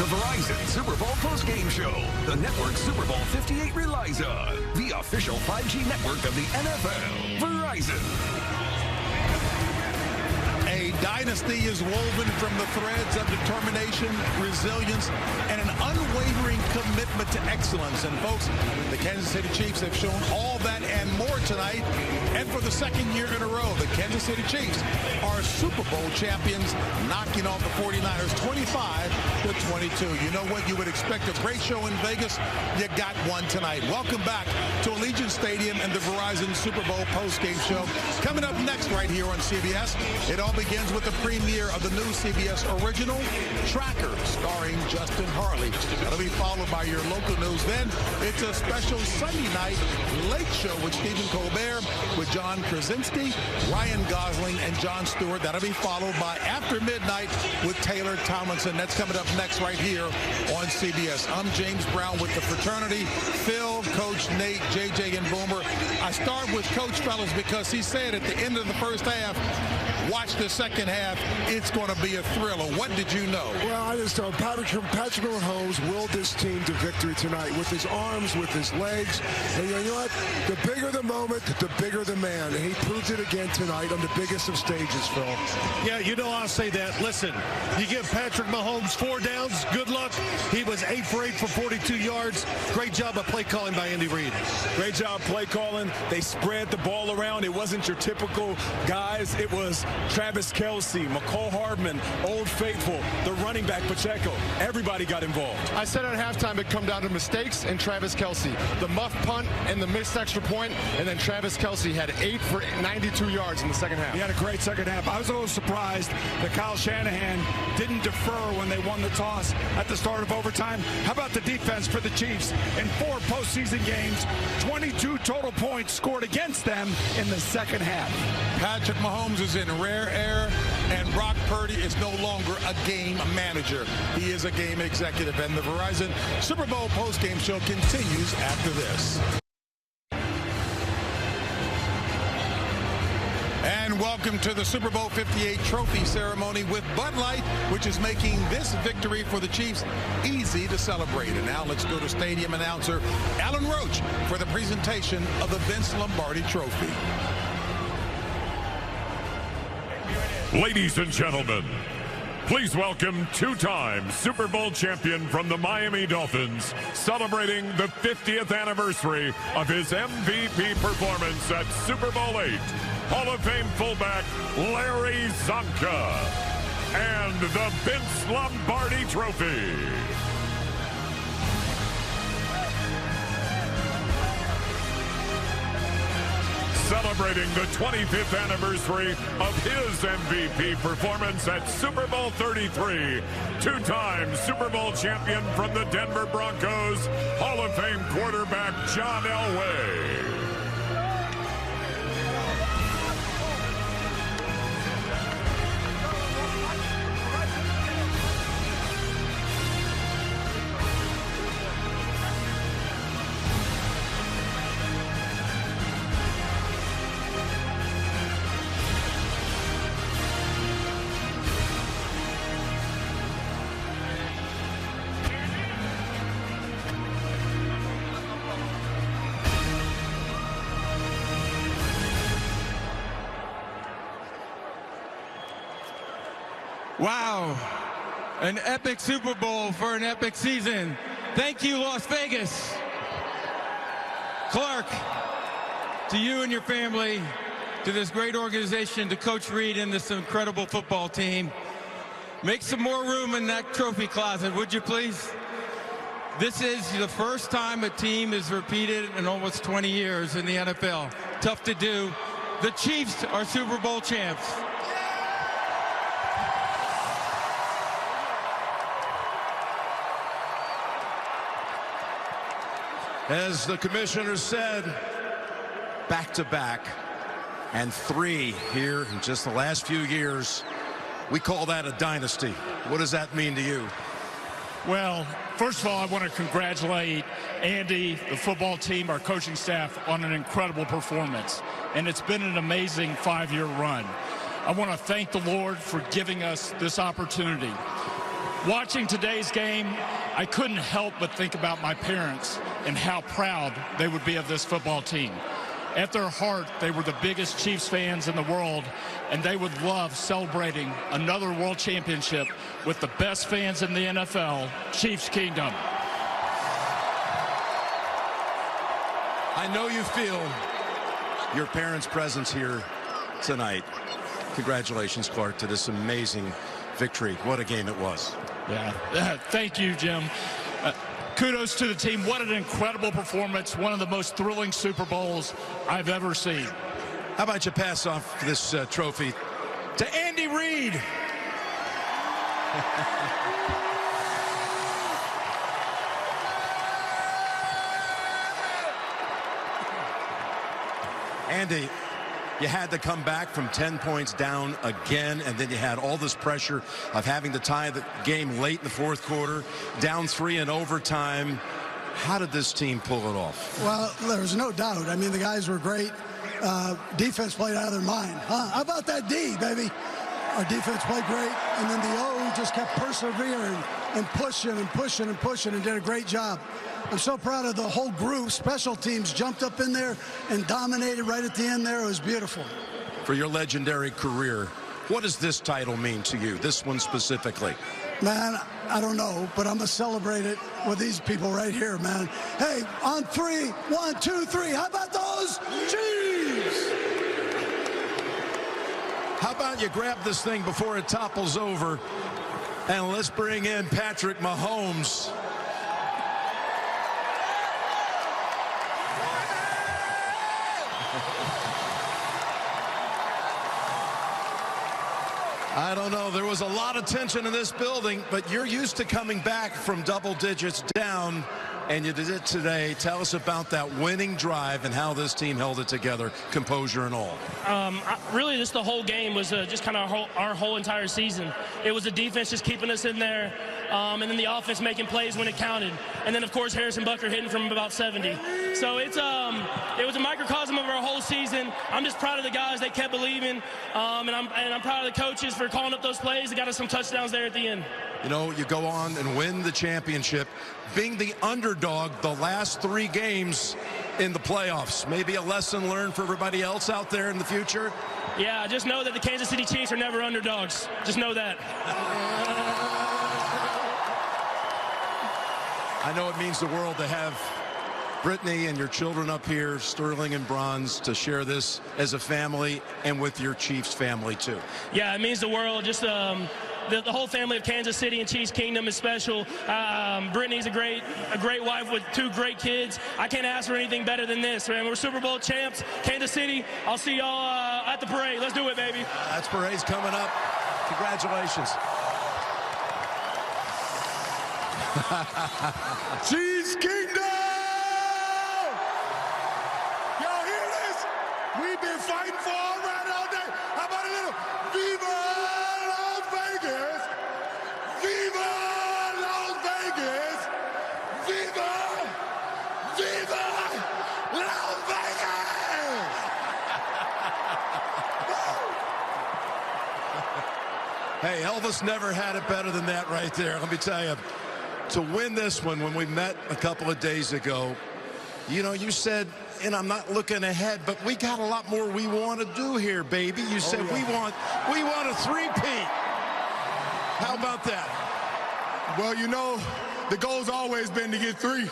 The Verizon Super Bowl postgame show. The network Super Bowl 58 relies on. The official 5G network of the NFL. Verizon. A dynasty is woven from the threads of determination, resilience, and an unwavering commitment to excellence. And folks, the Kansas City Chiefs have shown all that and more tonight. And for the second year in a row, the Kansas City Chiefs are Super Bowl champions, knocking off the 49ers 25-22. You know what? You would expect a great show in Vegas. You got one tonight. Welcome back to Allegiant Stadium and the Verizon Super Bowl postgame show. Coming up next right here on CBS, it all begins with the premiere of the new CBS original, Tracker, starring Justin Hartley. That'll be followed by your local news. Then it's a special Sunday night late show with Stephen Colbert, with John Krasinski, Ryan Gosling, and Jon Stewart. That'll be followed by After Midnight with Taylor Tomlinson. That's coming up next right here on CBS. I'm James Brown with the fraternity, Phil, Coach Nate, JJ, and Boomer. I start with Coach, fellas, because he said at the end of the first half, watch the second half, it's going to be a thriller. What did you know? Well, I just know Patrick Mahomes willed this team to victory tonight with his arms, with his legs. And you know what? The bigger the moment, the bigger the man. And he proved it again tonight on the biggest of stages, Phil. Yeah, you know, I'll say that. Listen, you give Patrick Mahomes 4 downs, good luck. He was 8 for 8 for 42 yards. Great job of play calling by Andy Reid. Great job play calling. They spread the ball around. It wasn't your typical guys. It was Travis Kelce, McCall Hardman, Old Faithful, the running back Pacheco. Everybody got involved. I said at halftime it'd come down to mistakes and Travis Kelce. The muff punt and the missed extra point, and then Travis Kelce had 8 for 92 yards in the second half. He had a great second half. I was a little surprised that Kyle Shanahan didn't defer when they won the toss at the start of overtime. How about the defense for the Chiefs? In 4 postseason games, 22 total points scored against them in the second half. Patrick Mahomes is in rare air, and Brock Purdy is no longer a game manager. He is a game executive, and the Verizon Super Bowl postgame show continues after this. And welcome to the Super Bowl 58 trophy ceremony with Bud Light, which is making this victory for the Chiefs easy to celebrate. And now let's go to stadium announcer Alan Roach for the presentation of the Vince Lombardi Trophy. Ladies and gentlemen, please welcome 2-time Super Bowl champion from the Miami Dolphins, celebrating the 50th anniversary of his MVP performance at Super Bowl VIII, Hall of Fame fullback Larry Csonka, and the Vince Lombardi Trophy. Celebrating the 25th anniversary of his MVP performance at Super Bowl 33, 2-time Super Bowl champion from the Denver Broncos, Hall of Fame quarterback John Elway. Wow, an epic Super Bowl for an epic season. Thank you, Las Vegas. Clark, to you and your family, to this great organization, to Coach Reid and this incredible football team. Make some more room in that trophy closet, would you please? This is the first time a team is repeated in almost 20 years in the NFL. Tough to do. The Chiefs are Super Bowl champs. As the commissioner said, back-to-back, and 3 here in just the last few years. We call that a dynasty. What does that mean to you? Well, first of all, I want to congratulate Andy, the football team, our coaching staff on an incredible performance. And it's been an amazing 5-year run. I want to thank the Lord for giving us this opportunity. Watching today's game, I couldn't help but think about my parents and how proud they would be of this football team. At their heart, they were the biggest Chiefs fans in the world, and they would love celebrating another world championship with the best fans in the NFL, Chiefs Kingdom. I know you feel your parents' presence here tonight. Congratulations, Clark, to this amazing victory. What a game it was. Yeah, thank you, Jim. Kudos to the team. What an incredible performance. One of the most thrilling Super Bowls I've ever seen. How about you pass off this trophy to Andy Reid? Andy, you had to come back from 10 points down again, and then you had all this pressure of having to tie the game late in the fourth quarter, down 3 in overtime. How did this team pull it off? Well, there's no doubt. I mean, the guys were great. Defense played out of their mind. How about that D, baby? Our defense played great, and then the O just kept persevering and pushing and pushing and pushing and did a great job. I'm so proud of the whole group. Special teams jumped up in there and dominated right at the end there. It was beautiful. For your legendary career, what does this title mean to you, this one specifically? Man, I don't know, but I'm going to celebrate it with these people right here, man. Hey, on 3, 1, 2, 3. How about those Chiefs? How about you grab this thing before it topples over, and let's bring in Patrick Mahomes. I don't know. There was a lot of tension in this building, but you're used to coming back from double digits down, and you did it today. Tell us about that winning drive and how this team held it together, composure and all. Really, just the whole game was just kind of our whole entire season. It was the defense just keeping us in there, and then the offense making plays when it counted. And then, of course, Harrison Butker hitting from about 70. So it was a microcosm of our whole season. I'm just proud of the guys. They kept believing, and I'm proud of the coaches for calling up those plays. They got us some touchdowns there at the end. You know, you go on and win the championship, being the underdog the last 3 games in the playoffs. Maybe a lesson learned for everybody else out there in the future? Yeah, just know that the Kansas City Chiefs are never underdogs. Just know that. I know it means the world to have Brittany and your children up here, Sterling and Bronze, to share this as a family and with your Chiefs family too. Yeah, it means the world. Just the whole family of Kansas City and Chiefs Kingdom is special. Brittany's a great wife with 2 great kids. I can't ask for anything better than this, man. We're Super Bowl champs, Kansas City. I'll see y'all at the parade. Let's do it, baby. That's parade's coming up. Congratulations. Chiefs Kingdom! Y'all hear this? We've been fighting for all right all day. How about a little Viva Las Vegas? Viva Las Vegas! Viva! Viva Las Vegas! Hey, Elvis never had it better than that right there. Let me tell you, to win this one, when we met a couple of days ago, you know, you said, and I'm not looking ahead, but we got a lot more we want to do here, baby. You said we want a three-peat. How about that? Well, you know, the goal's always been to get 3.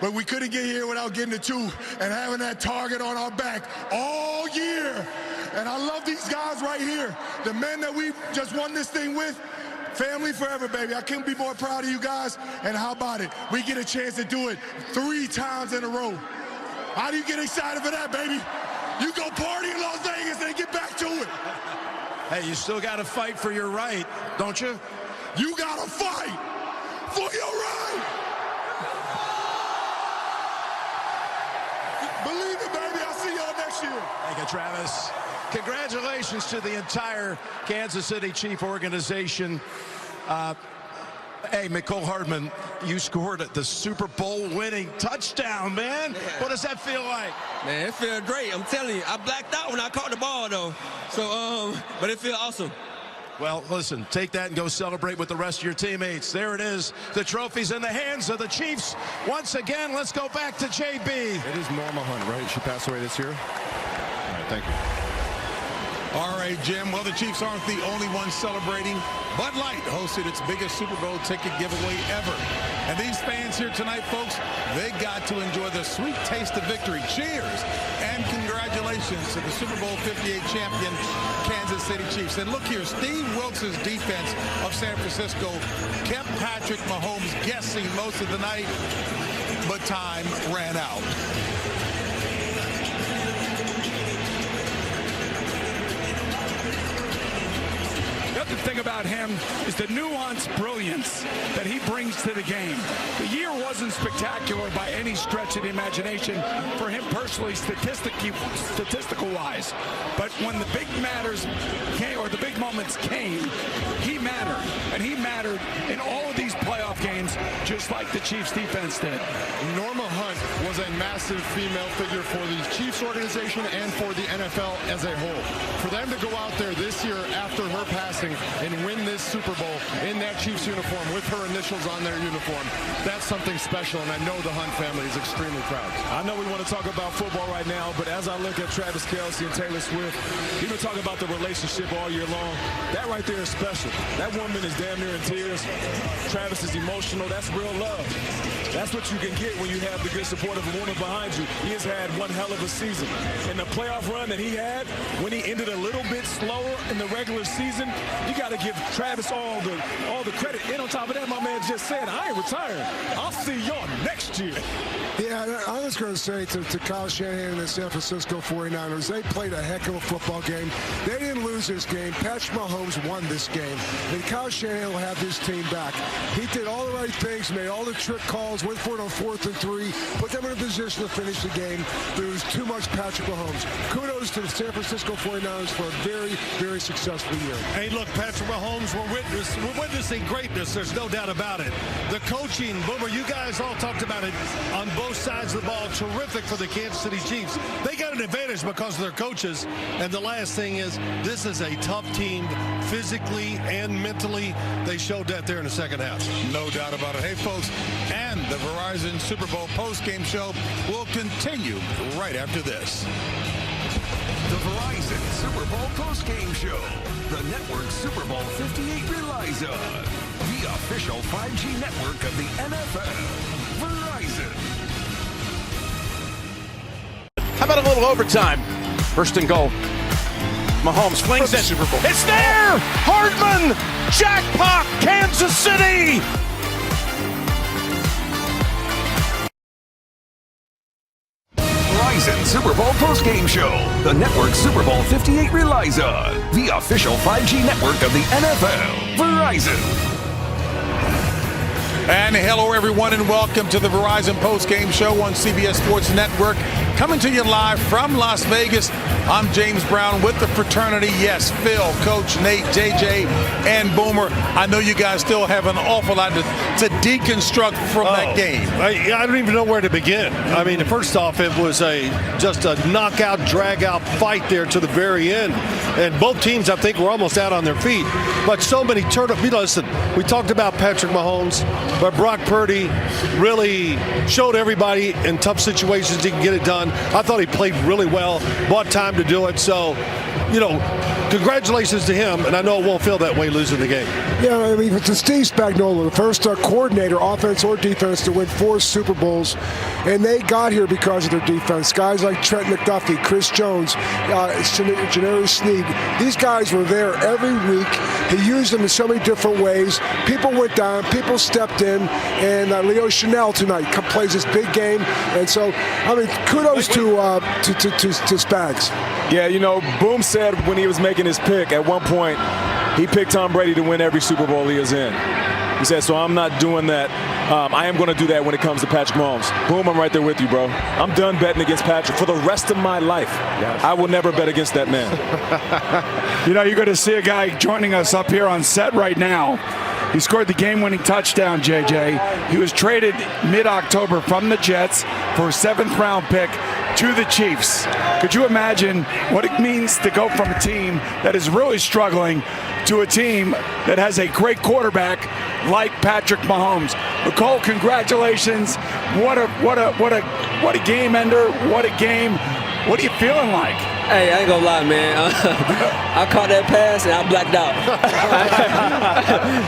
But we couldn't get here without getting to 2 and having that target on our back all year. And I love these guys right here. The men that we just won this thing with, family forever, baby. I couldn't be more proud of you guys. And how about it? We get a chance to do it 3 times in a row. How do you get excited for that, baby? You go party in Las Vegas and get back to it. Hey, you still got to fight for your right, don't you? You got to fight for your right. Believe it, baby. I'll see y'all next year. Thank you, Travis. Congratulations to the entire Kansas City Chief organization. Hey, Mecole Hardman, you scored the Super Bowl winning touchdown, man. What does that feel like? Man, it feels great. I'm telling you, I blacked out when I caught the ball, though. So, but it feels awesome. Well, listen, take that and go celebrate with the rest of your teammates. There it is. The trophy's in the hands of the Chiefs. Once again, let's go back to JB. It is Norma Hunt, right? She passed away this year? All right, thank you. All right, Jim. Well, the Chiefs aren't the only ones celebrating. Bud Light hosted its biggest Super Bowl ticket giveaway ever. And these fans here tonight, folks, they got to enjoy the sweet taste of victory. Cheers and congratulations to the Super Bowl 58 champion, Kansas City Chiefs. And look here, Steve Wilks' defense of San Francisco kept Patrick Mahomes guessing most of the night, but time ran out. The thing about him is the nuanced brilliance that he brings to the game. The year wasn't spectacular by any stretch of the imagination for him personally, statistical-wise. But when the big matters came, or the big moments came, he mattered. And he mattered in all of these playoff games, just like the Chiefs defense did. Norma Hunt was a massive female figure for the Chiefs organization and for the NFL as a whole. For them to go out there this year after her passing and win this Super Bowl in that Chiefs uniform with her initials on their uniform, that's something special, and I know the Hunt family is extremely proud. I know we want to talk about football right now, but as I look at Travis Kelce and Taylor Swift, we've been talking about the relationship all year long. That right there is special. That woman is damn near in tears. Travis is emotional. That's real love. That's what you can get when you have the good support of a woman behind you. He has had one hell of a season. And the playoff run that he had, when he ended a little bit slower in the regular season, you got to give Travis all the credit. And on top of that, my man just said, I ain't retiring. I'll see y'all next year. Yeah, I was going to say to Kyle Shanahan and the San Francisco 49ers, they played a heck of a football game. They didn't lose this game. Patrick Mahomes won this game. And Kyle Shanahan will have his team back. He did all the right things, made all the trick calls, went for it on 4th and 3, put them in a position to finish the game. But it was too much Patrick Mahomes. Kudos to the San Francisco 49ers for a very, very successful year. Hey, look, Patrick Mahomes, we're witnessing greatness. There's no doubt about it. The coaching, Boomer, you guys all talked about it on both sides of the ball. Terrific for the Kansas City Chiefs. They got an advantage because of their coaches. And the last thing is, this is a tough team physically and mentally. They showed that there in the second half. No doubt about it. Hey, folks, and the Verizon Super Bowl postgame show will continue right after this. The Verizon Super Bowl postgame show. The network Super Bowl 58 relies on. The official 5G network of the NFL. Verizon. How about a little overtime? First and goal. Mahomes flings it. Super Bowl. It's there! Hardman! Jackpot! Kansas City! Verizon Super Bowl postgame show. The network Super Bowl 58 relies on. The official 5G network of the NFL. Verizon. And hello, everyone, and welcome to the Verizon postgame show on CBS Sports Network. Coming to you live from Las Vegas. I'm James Brown with the fraternity. Yes, Phil, Coach Nate, JJ, and Boomer. I know you guys still have an awful lot to deconstruct from that game. I don't even know where to begin. I mean, first off, it was just a knockout, drag-out fight there to the very end. And both teams, I think, were almost out on their feet. But so many turnovers. Listen, we talked about Patrick Mahomes, but Brock Purdy really showed everybody in tough situations he can get it done. I thought he played really well, bought time to do it. So, congratulations to him, and I know it won't feel that way losing the game. Yeah, I mean, to Steve Spagnuolo, the first coordinator, offense or defense, to win 4 Super Bowls, and they got here because of their defense. Guys like Trent McDuffie, Chris Jones, Janarius Sneed, these guys were there every week. He used them in so many different ways. People went down, people stepped in, and Leo Chanel tonight plays this big game. And so, I mean, kudos to Spags. Yeah, Boom said when he was making his pick, at one point, he picked Tom Brady to win every Super Bowl he is in. He said, so I'm not doing that. I am going to do that when it comes to Patrick Mahomes. Boom, I'm right there with you, bro. I'm done betting against Patrick for the rest of my life. Yes. I will never bet against that man. You're going to see a guy joining us up here on set right now. He scored the game-winning touchdown, JJ. He was traded mid-October from the Jets for a 7th-round pick to the Chiefs. Could you imagine what it means to go from a team that is really struggling to a team that has a great quarterback like Patrick Mahomes? Nicole, congratulations. What a game ender. What a game. What are you feeling like? Hey, I ain't gonna lie, man. I caught that pass and I blacked out.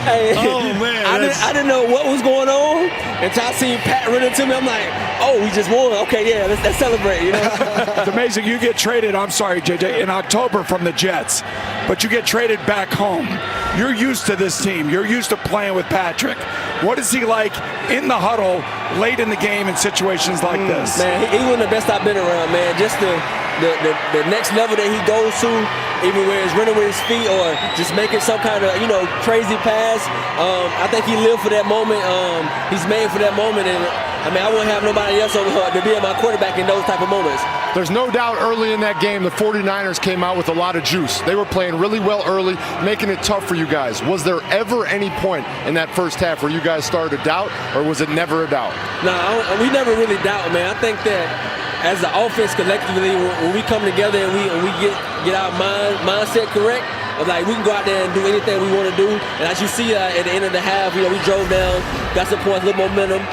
Hey, oh, man. I didn't know what was going on until I seen Pat run into me. I'm like, oh, we just won. Okay, yeah, let's celebrate, you know? It's amazing. You get traded, I'm sorry, JJ, in October from the Jets, but you get traded back home. You're used to this team. You're used to playing with Patrick. What is he like in the huddle late in the game in situations like this? Man, he one of the best I've been around, man. Just the next level that he goes to, even where he's running with his feet or just making some kind of, crazy pass. I think he lived for that moment. He's made for that moment. And, I wouldn't have nobody else over to be my quarterback in those type of moments. There's no doubt early in that game, the 49ers came out with a lot of juice. They were playing really well early, making it tough for you guys. Was there ever any point in that first half where you guys started to doubt, or was it never a doubt? No, we never really doubt, man. I think that as the offense collectively, when we come together and we get our mindset correct, like we can go out there and do anything we want to do. And as you see at the end of the half, we drove down, got some points, a little momentum.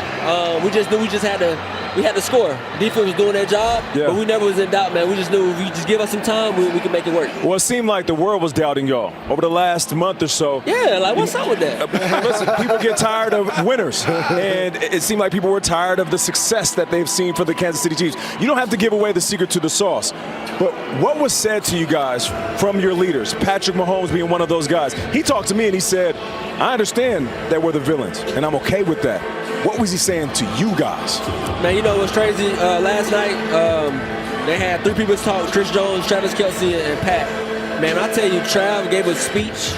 We just knew we had to score. Defense was doing their job, but we never was in doubt, man. We just knew if you just give us some time, we could make it work. Well, it seemed like the world was doubting y'all over the last month or so. Yeah, like what's up with that? Listen, people get tired of winners, and it seemed like people were tired of the success that they've seen for the Kansas City Chiefs. You don't have to give away the secret to the sauce, but what was said to you guys from your leaders, Patrick Mahomes being one of those guys? He talked to me and he said, I understand that we're the villains, and I'm okay with that. What was he saying to you guys? Man, it was crazy. Last night, they had 3 people to talk, Chris Jones, Travis Kelce, and Pat. Man, I tell you, Trav gave a speech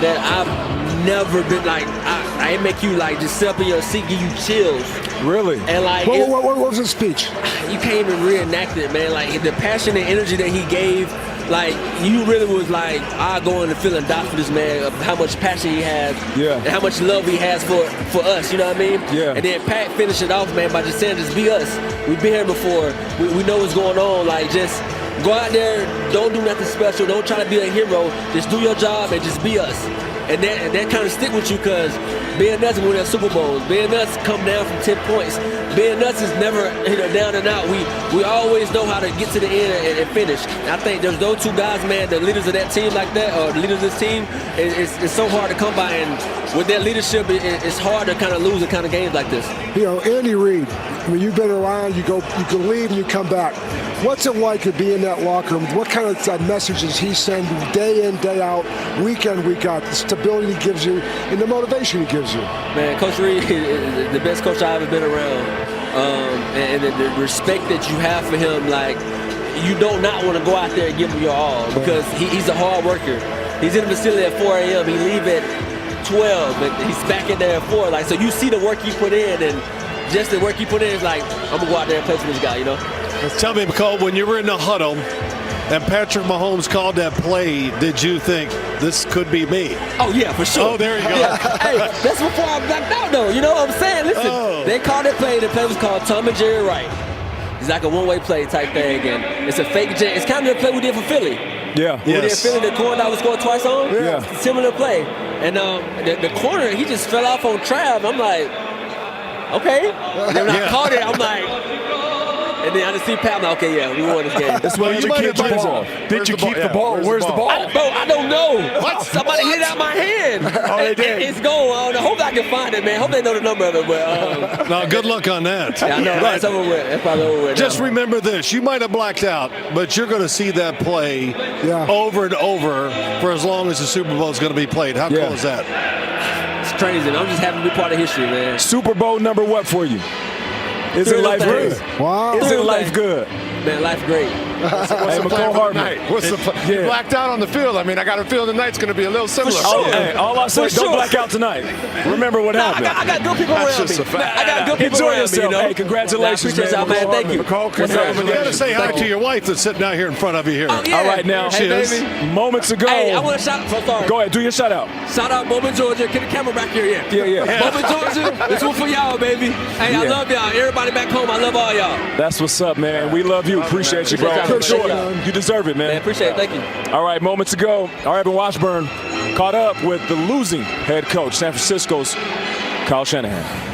that I've never been like, I make you like just sit up in your seat, give you chills. Really? And like, what was his speech? You can't even reenact it, man. Like the passion and energy that he gave, like you really was like, I go in the field and die for this man, of how much passion he has, and how much love he has for us. You know what I mean? Yeah. And then Pat finished it off, man, by just saying, just be us. We've been here before. We know what's going on. Like just go out there, don't do nothing special, don't try to be a hero. Just do your job and just be us. And that kind of stick with you, because being us win Super Bowls. Being us come down from 10 points. Being us is never down and out. We always know how to get to the end and finish. And I think there's those 2 guys, man, the leaders of that team like that, or the leaders of this team, it's so hard to come by. And with their leadership, it's hard to kind of lose the kind of games like this. Andy Reid, you've been around, you can leave and you come back. What's it like to be in that locker room? What kind of messages he sends day in, day out, week in, week out, the stability he gives you and the motivation he gives you? Man, Coach Reid is the best coach I've ever been around. And the respect that you have for him, like, you don't not want to go out there and give him your all, because he's a hard worker. He's in the facility at 4 a.m. He leave at 12, and he's back in there at 4. Like, so you see the work he put in, and just the work he put in is like, I'm going to go out there and play for this guy, Tell me, Nicole, when you were in the huddle and Patrick Mahomes called that play, did you think this could be me? Oh, yeah, for sure. Oh, there you go. Yeah. Hey, that's before I blacked out, though. You know what I'm saying? Listen, they called that play. The play was called Tom and Jerry Wright. It's like a one-way play type thing, and it's a fake jet. It's kind of the play we did for Philly. Yeah. We did Philly, the corner that was scored twice on. Yeah. Similar play. And the corner, he just fell off on Trav. I'm like, okay. And then when I caught it, I'm like, and then I just see Pat, I'm like, okay, yeah, we won this game. That's why you keep the ball. Did you keep the ball? Where's the ball? I don't know. What? Somebody hit it out my hand. Oh, they did. It's gone. I hope I can find it, man. Hope they know the number of it. But no, good luck on that. Yeah, I know. That's over with. That's probably over with. Just remember this: you might have blacked out, but you're going to see that play over and over for as long as the Super Bowl is going to be played. How cool is that? It's crazy. I'm just happy to be part of history, man. Super Bowl number what for you? Isn't life good? Wow. Isn't life good? Man, life great. What's the plan for tonight? What's the plan? You blacked out on the field. I mean, I got a feeling tonight's going to be a little similar. Hey, all I say, don't black out tonight. Remember what happened. I got good people around me. I got good people Enjoy around yourself. me, you know? Hey, congratulations, man. Thank you. You got to say hi to your wife that's sitting out here in front of you here. Oh, yeah. All right, now, moments ago. Hey, I want to shout out. Sorry. Go ahead, do your shout out. Shout out Bowman, Georgia. Get the camera back here, Yeah. Bowman, Georgia. This one for y'all, baby. Hey, I love y'all. Everybody back home, I love all y'all. That's what's up, man. We love you. Appreciate you, bro. You deserve it, man. Appreciate it. Thank you. All right, moments ago, our Evan Washburn caught up with the losing head coach, San Francisco's Kyle Shanahan.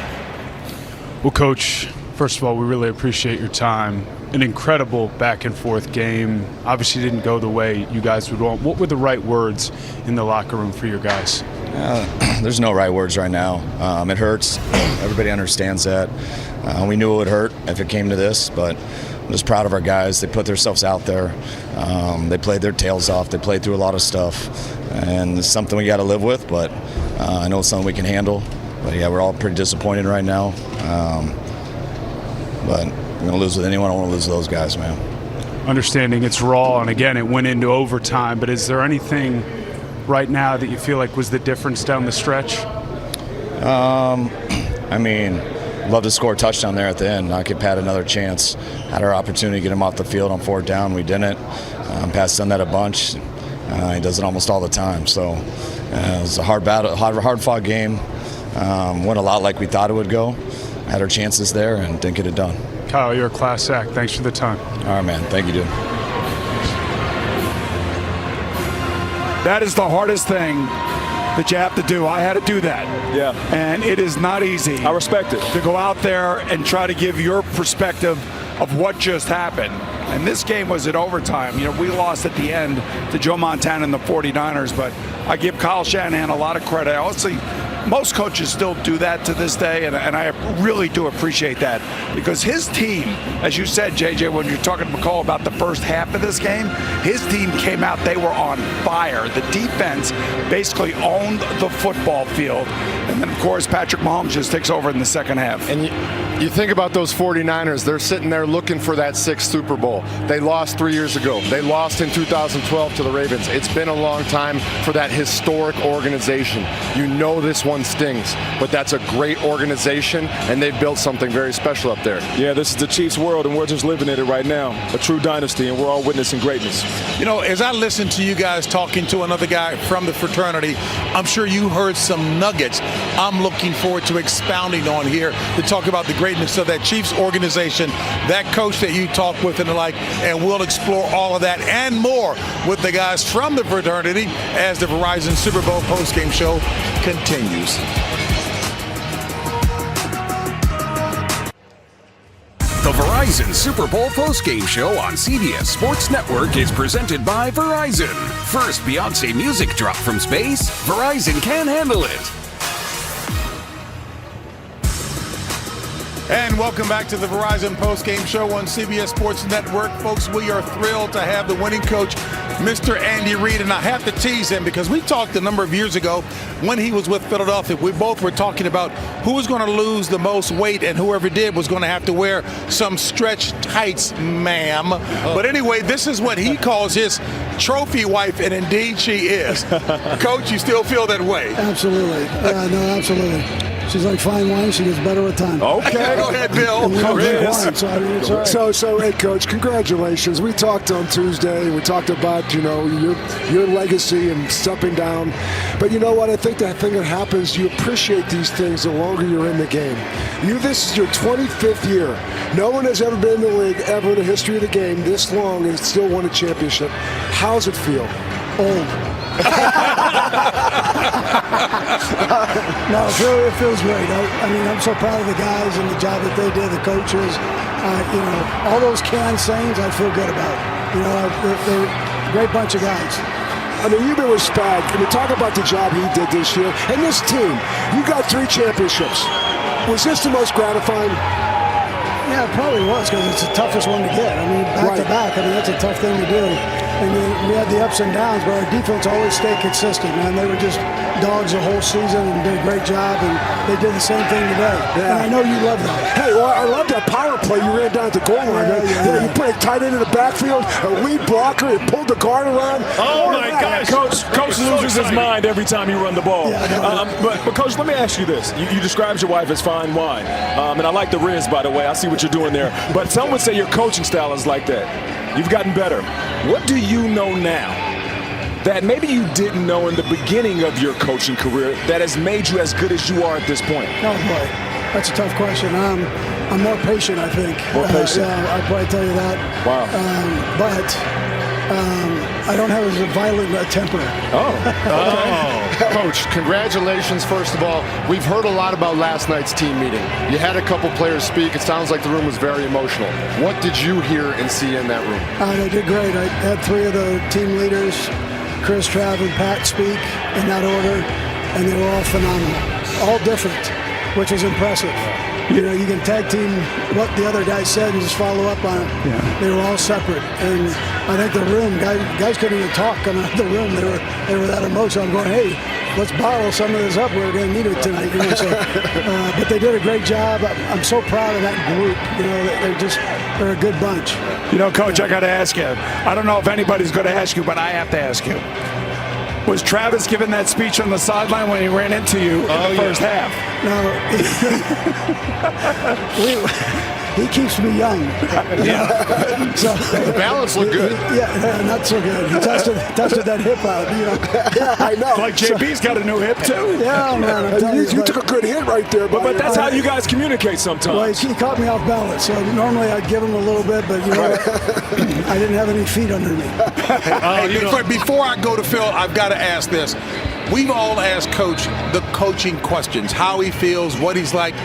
Well, Coach, first of all, we really appreciate your time. An incredible back-and-forth game. Obviously didn't go the way you guys would want. What were the right words in the locker room for your guys? There's no right words right now. It hurts. Everybody understands that. We knew it would hurt if it came to this, but I'm just proud of our guys. They put themselves out there. They played their tails off. They played through a lot of stuff, and it's something we got to live with, but I know it's something we can handle. But, yeah, we're all pretty disappointed right now. But I'm going to lose with anyone. I want to lose with those guys, man. Understanding it's raw, and again, it went into overtime, but is there anything right now that you feel like was the difference down the stretch? I mean, love to score a touchdown there at the end, not give Pat another chance. Had our opportunity to get him off the field on 4th down. We didn't. Pat's done that a bunch. He does it almost all the time. So it was a hard battle, hard-fought game. Went a lot like we thought it would go. Had our chances there and didn't get it done. Kyle, you're a class act. Thanks for the time. All right, man. Thank you, dude. That is the hardest thing that you have to do. I had to do that. Yeah. And it is not easy. I respect it. To go out there and try to give your perspective of what just happened. And this game was at overtime. You know, we lost at the end to Joe Montana and the 49ers, but I give Kyle Shanahan a lot of credit. Honestly, most coaches still do that to this day, and I really do appreciate that because his team, as you said, JJ, when you're talking to McCall about the first half of this game, his team came out, they were on fire. The defense basically owned the football field, and then, of course, Patrick Mahomes just takes over in the second half. And you think about those 49ers, they're sitting there looking for that 6th Super Bowl. They lost 3 years ago. They lost in 2012 to the Ravens. It's been a long time for that historic organization. You know this one stings, but that's a great organization, and they've built something very special up there. Yeah, this is the Chiefs world, and we're just living in it right now. A true dynasty, and we're all witnessing greatness. You know, as I listened to you guys talking to another guy from the fraternity, I'm sure you heard some nuggets I'm looking forward to expounding on here to talk about the greatness of that Chiefs organization, that coach that you talk with and the like, and we'll explore all of that and more with the guys from the fraternity as the Verizon Super Bowl postgame show continues. The Verizon Super Bowl postgame show on CBS Sports Network is presented by Verizon. First Beyonce music drop from space? Verizon can handle it. And welcome back to the Verizon postgame show on CBS Sports Network. Folks, we are thrilled to have the winning coach, Mr. Andy Reid. And I have to tease him because we talked a number of years ago when he was with Philadelphia. We both were talking about who was going to lose the most weight, and whoever did was going to have to wear some stretch tights, ma'am. But anyway, this is what he calls his trophy wife, and indeed she is. Coach, you still feel that way? Absolutely. No, absolutely. She's like fine wine. She gets better with time. Okay. Go ahead, Bill. So, hey, Coach, congratulations. We talked on Tuesday. We talked about, you know, your legacy and stepping down. But you know what? I think that thing that happens, you appreciate these things the longer you're in the game. This is your 25th year. No one has ever been in the league ever in the history of the game this long and still won a championship. How's it feel? Old. No, it feels great. I mean, I'm so proud of the guys and the job that they did, the coaches. You know, all those canned sayings I feel good about. You know, they're a great bunch of guys. I mean, you've been with Spag. Can we talk about the job he did this year? And this team, you got 3 championships. Was this the most gratifying? Yeah, it probably was because it's the toughest one to get. I mean, back to back, I mean, that's a tough thing to do. And then we had the ups and downs, but our defense always stayed consistent, man. They were just dogs the whole season and did a great job, and they did the same thing today. Yeah. And I know you love that. Hey, well, I love that power play you ran down at the goal line. You put a tight end in the backfield, a lead blocker, and pulled the guard around. Oh my gosh. Coach loses his mind every time you run the ball. But Coach, let me ask you this. You described your wife as fine wine. And I like the Riz, by the way. I see what you're doing there. But some would say your coaching style is like that. You've gotten better. What do you know now that maybe you didn't know in the beginning of your coaching career that has made you as good as you are at this point? Oh, boy. That's a tough question. I'm more patient, I think. More patient? Yeah, I'd probably tell you that. Wow. But I don't have as violent a temper. Coach, congratulations, first of all. We've heard a lot about last night's team meeting. You had a couple players speak. It sounds like the room was very emotional. What did you hear and see in that room? They did great. I had 3 of the team leaders, Chris, Trav, and Pat, speak in that order, and they were all phenomenal. All different, which was impressive. You know, you can tag team what the other guy said and just follow up on it. Yeah. They were all separate, and I think the room guys couldn't even talk coming out of the room. They were that emotional. I'm going, hey, let's bottle some of this up. We're going to need it tonight. You know, so, but they did a great job. I'm so proud of that group. You know, they're a good bunch. You know, Coach, I got to ask you. I don't know if anybody's going to ask you, but I have to ask you. Was Travis giving that speech on the sideline when he ran into you in the first half? No. He keeps me young. Yeah. So, the balance looked good. Yeah, not so good. He tested that hip out. You know. Yeah, I know. Like JB's got a new hip too. Yeah, man. You took a good hit right there. But that's how you guys communicate sometimes. Well, he caught me off balance. So normally I'd give him a little bit, but you know, I didn't have any feet under me. Before I go to Phil, I've got to ask this. We've all asked Coach the coaching questions, how he feels, what he's like.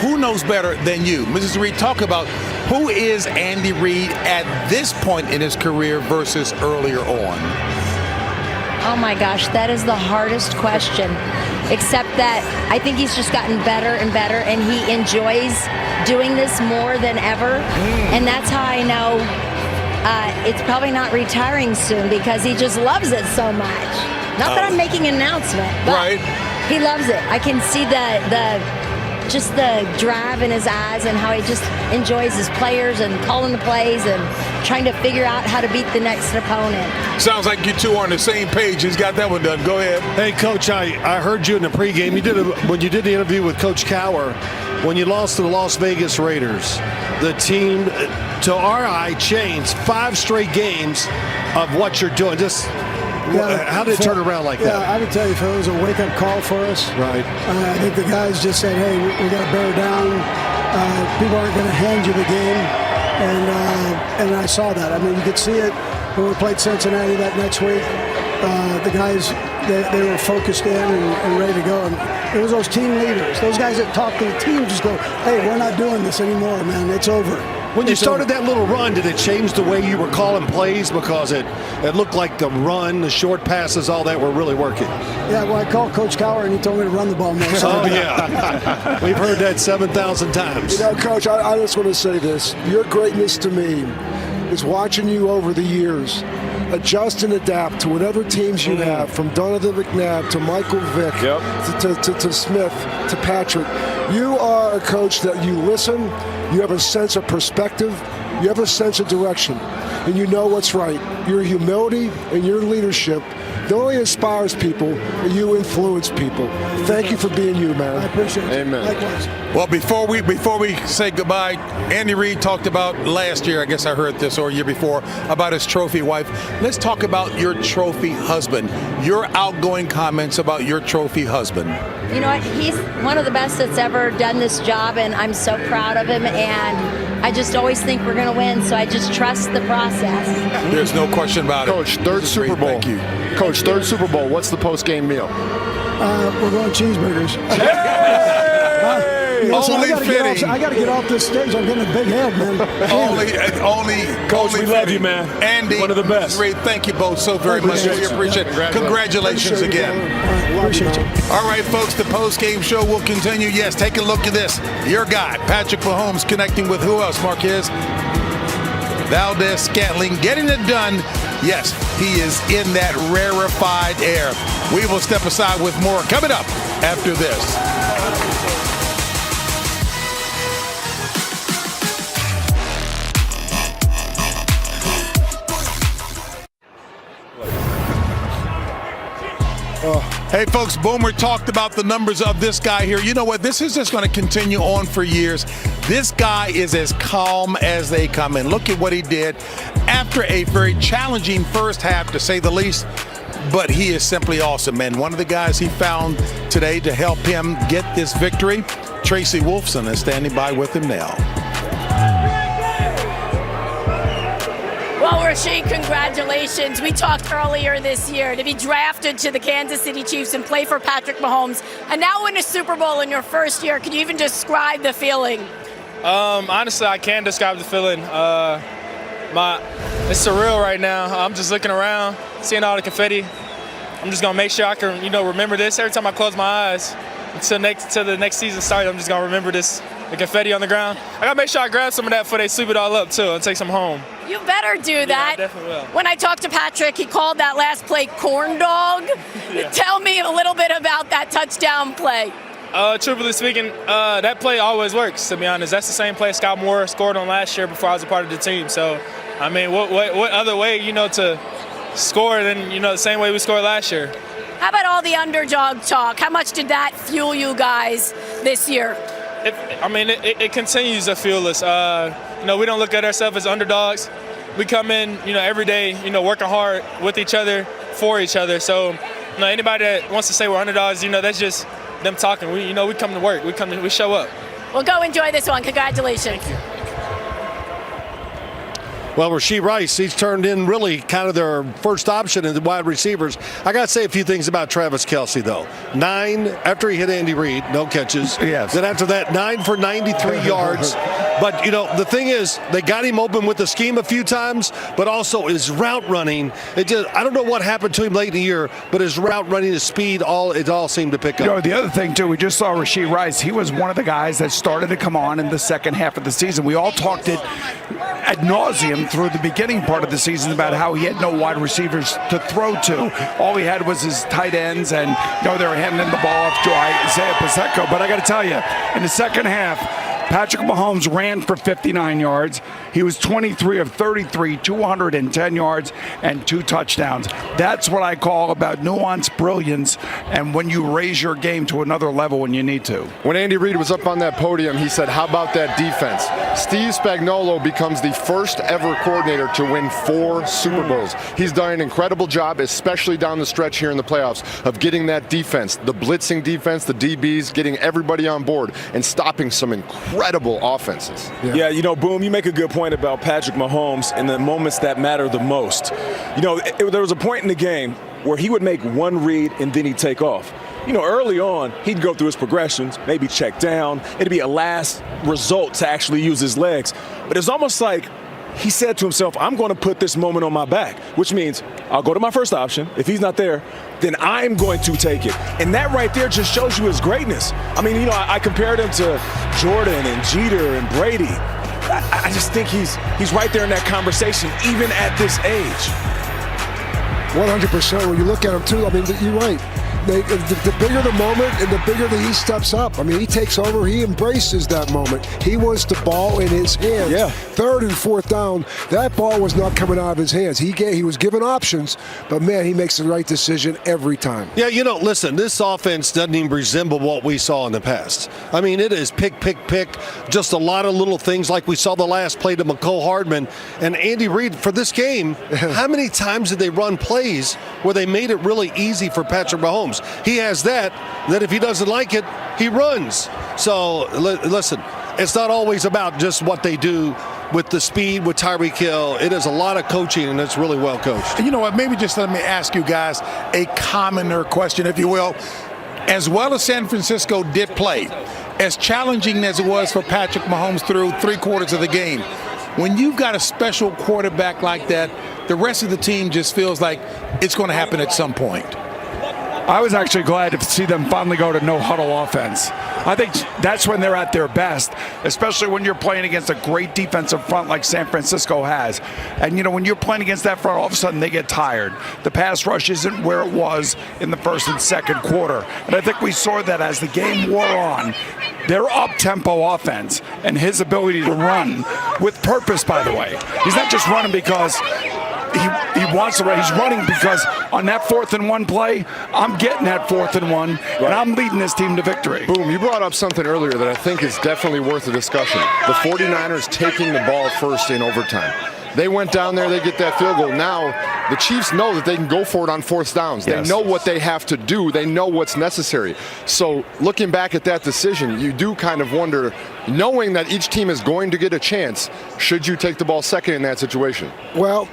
Who knows better than you? Mrs. Reed, talk about who is Andy Reid at this point in his career versus earlier on? Oh my gosh, that is the hardest question. Except that I think he's just gotten better and better, and he enjoys doing this more than ever. And that's how I know it's probably not retiring soon, because he just loves it so much. Not that I'm making an announcement, but he loves it. I can see just the drive in his eyes and how he just enjoys his players and calling the plays and trying to figure out how to beat the next opponent. Sounds like you two are on the same page. He's got that one done. Go ahead. Hey, Coach, I heard you in the pregame. When you did the interview with Coach Cowher, when you lost to the Las Vegas Raiders, the team, to our eye, changed 5 straight games of what you're doing. How did it turn around like that? Yeah, I would tell you, Phil, it was a wake-up call for us. Right. I think the guys just said, hey, we got to bear down. People aren't going to hand you the game. And I saw that. I mean, you could see it when we played Cincinnati that next week. The guys, they were focused in and ready to go. And it was those team leaders, those guys that talk to the team, just go, hey, we're not doing this anymore, man. It's over. When you started that little run, did it change the way you were calling plays? Because it looked like the run, the short passes, all that were really working. Yeah, well, I called Coach Cowher, and he told me to run the ball more. Yeah. We've heard that 7,000 times. You know, Coach, I just want to say this. Your greatness to me is watching you over the years adjust and adapt to whatever teams you have, from Donovan McNabb to Michael Vick to Smith to Patrick. You are a coach that you listen, you have a sense of perspective, you have a sense of direction, and you know what's right. Your humility and your leadership not only inspires people, but you influence people. Thank you for being you, man. I appreciate it. Amen. Likewise. Well, before we say goodbye, Andy Reid talked about last year, I guess I heard this, or a year before, about his trophy wife. Let's talk about your trophy husband, your outgoing comments about your trophy husband. You know what? He's one of the best that's ever done this job, and I'm so proud of him, and I just always think we're going to win, so I just trust the process. There's no question about Coach, third Super Bowl. Thank you. Coach, third Super Bowl. What's the post-game meal? We're going cheeseburgers. Only fitting. I got to get off this stage. I'm getting a big head, man. Coach, we love you, man. Andy, one of the best. Reid, thank you both so very much. We appreciate it. Congratulations again. Appreciate you. All right, folks, the post-game show will continue. Yes, take a look at this. Your guy, Patrick Mahomes, connecting with who else, Marquez? Valdez Scantling, getting it done Yes, he is in that rarefied air. We will step aside with more coming up after this. Hey, folks, Boomer talked about the numbers of this guy here. You know what? This is just going to continue on for years. This guy is as calm as they come. And look at what he did after a very challenging first half, to say the least. But he is simply awesome. And one of the guys he found today to help him get this victory, Tracy Wolfson, is standing by with him now. Well, Rasheed, congratulations. We talked earlier this year to be drafted to the Kansas City Chiefs and play for Patrick Mahomes, and now win a Super Bowl in your first year. Can you even describe the feeling? Honestly, I can't describe the feeling. It's surreal right now. I'm just looking around, seeing all the confetti. I'm just gonna make sure I can, remember this every time I close my eyes. Until the next season starts, I'm just gonna remember this. The confetti on the ground. I gotta make sure I grab some of that before they sweep it all up too and take some home. You better do that. I definitely will. When I talked to Patrick, he called that last play corn dog. Yeah. Tell me a little bit about that touchdown play. Truthfully speaking, that play always works, to be honest. That's the same play Scott Moore scored on last year before I was a part of the team. So, I mean, what other way, to score than, the same way we scored last year? How about all the underdog talk? How much did that fuel you guys this year? It continues to fuel us. We don't look at ourselves as underdogs. We come in, every day, working hard with each other, for each other. So, anybody that wants to say we're underdogs, that's just them talking. We come to work. We show up. Well, go enjoy this one. Congratulations. Thank you. Well, Rashee Rice, he's turned in really kind of their first option in the wide receivers. I got to say a few things about Travis Kelce, though. 9 after he hit Andy Reid, no catches. Yes. Then after that, 9 for 93 yards. But, the thing is, they got him open with the scheme a few times, but also his route running. I don't know what happened to him late in the year, but his route running, his speed, it all seemed to pick up. The other thing, too, we just saw Rashee Rice. He was one of the guys that started to come on in the second half of the season. We all talked it ad nauseum through the beginning part of the season about how he had no wide receivers to throw to. All he had was his tight ends, and they were handing the ball off to Isaiah Pacheco. But I got to tell you, in the second half, Patrick Mahomes ran for 59 yards. He was 23 of 33, 210 yards, and 2 touchdowns. That's what I call about nuanced brilliance, and when you raise your game to another level when you need to. When Andy Reid was up on that podium, he said, how about that defense? Steve Spagnuolo becomes the first ever coordinator to win 4 Super Bowls. He's done an incredible job, especially down the stretch here in the playoffs, of getting that defense, the blitzing defense, the DBs, getting everybody on board and stopping some incredible offenses. Yeah, Boom, you make a good point about Patrick Mahomes in the moments that matter the most. There was a point in the game where he would make one read and then he'd take off. Early on, he'd go through his progressions, maybe check down. It'd be a last result to actually use his legs. But it's almost like he said to himself, I'm going to put this moment on my back, which means I'll go to my first option. If he's not there, then I'm going to take it. And that right there just shows you his greatness. I compared him to Jordan and Jeter and Brady. I just think he's right there in that conversation, even at this age. 100%. When you look at him, too, you're right. The bigger the moment and the bigger that he steps up. He takes over. He embraces that moment. He wants the ball in his hands. Yeah. 3rd and 4th down, that ball was not coming out of his hands. He was given options, but, man, he makes the right decision every time. Yeah, listen, this offense doesn't even resemble what we saw in the past. It is pick, just a lot of little things like we saw the last play to Mecole Hardman. And Andy Reid, for this game, how many times did they run plays where they made it really easy for Patrick Mahomes? He has that if he doesn't like it, he runs. So, listen, it's not always about just what they do with the speed with Tyreek Hill. It is a lot of coaching, and it's really well coached. You know what? Maybe just let me ask you guys a commoner question, if you will. As well as San Francisco did play, as challenging as it was for Patrick Mahomes through 3/4 of the game, when you've got a special quarterback like that, the rest of the team just feels like it's going to happen at some point. I was actually glad to see them finally go to no huddle offense. I think that's when they're at their best, especially when you're playing against a great defensive front like San Francisco has. And, when you're playing against that front, all of a sudden they get tired. The pass rush isn't where it was in the first and second quarter. And I think we saw that as the game wore on. Their up-tempo offense and his ability to run with purpose, by the way. He's not just running because he wants to run. He's running because on that 4th and 1 play, I'm getting that 4th and 1, and I'm leading this team to victory. Boom, you brought up something earlier that I think is definitely worth a discussion. The 49ers taking the ball first in overtime. They went down there, they get that field goal. Now, the Chiefs know that they can go for it on 4th downs. They know what they have to do. They know what's necessary. So looking back at that decision, you do kind of wonder, knowing that each team is going to get a chance, should you take the ball second in that situation? Well,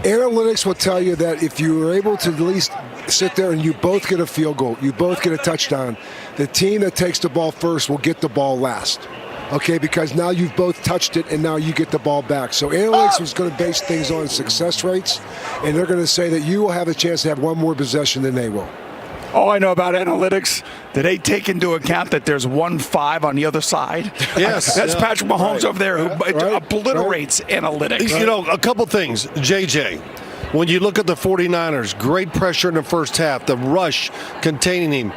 analytics will tell you that if you are able to at least sit there and you both get a field goal, you both get a touchdown, the team that takes the ball first will get the ball last. Okay, because now you've both touched it and now you get the ball back. So analytics was going to base things on success rates, and they're going to say that you will have a chance to have one more possession than they will. All I know about analytics, do they take into account that there's 1-5 on the other side? Yes. That's Patrick Mahomes over there who obliterates analytics. A couple things. JJ, when you look at the 49ers, great pressure in the first half, the rush containing him.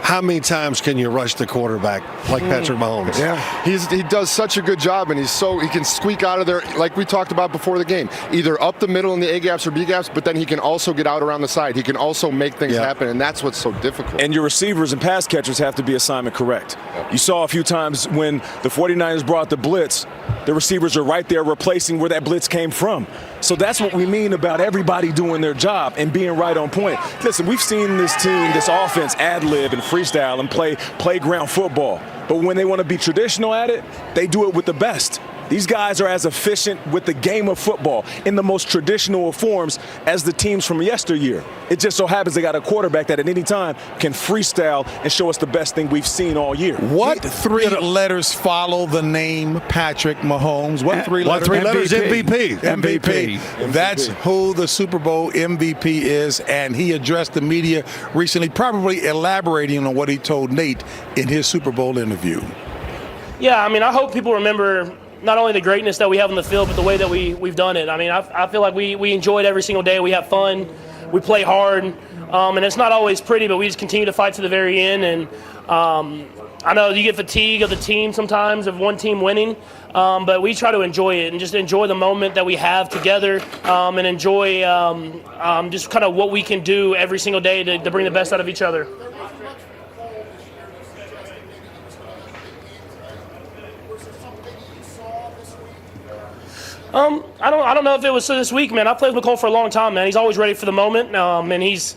How many times can you rush the quarterback like Patrick Mahomes? Yeah, he does such a good job, and he can squeak out of there, like we talked about before the game, either up the middle in the A-gaps or B-gaps, but then he can also get out around the side. He can also make things happen, and that's what's so difficult. And your receivers and pass catchers have to be assignment correct. You saw a few times when the 49ers brought the blitz, the receivers are right there replacing where that blitz came from. So that's what we mean about everybody doing their job and being right on point. Listen, we've seen this team, this offense, ad-lib and freestyle and play playground football. But when they want to be traditional at it, they do it with the best. These guys are as efficient with the game of football in the most traditional of forms as the teams from yesteryear. It just so happens they got a quarterback that at any time can freestyle and show us the best thing we've seen all year. What 3 letters follow the name Patrick Mahomes? What 3 letters? 3 letters? MVP. MVP. That's who the Super Bowl MVP is, and he addressed the media recently, probably elaborating on what he told Nate in his Super Bowl interview. Yeah, I hope people remember not only the greatness that we have on the field, but the way that we've done it. I feel like we enjoy it every single day. We have fun. We play hard. And it's not always pretty, but we just continue to fight to the very end. And I know you get fatigue of the team sometimes, of one team winning. But we try to enjoy it and just enjoy the moment that we have together and enjoy just kind of what we can do every single day to bring the best out of each other. I don't know if it was this week, man. I played with McCole for a long time, man. He's always ready for the moment, and he's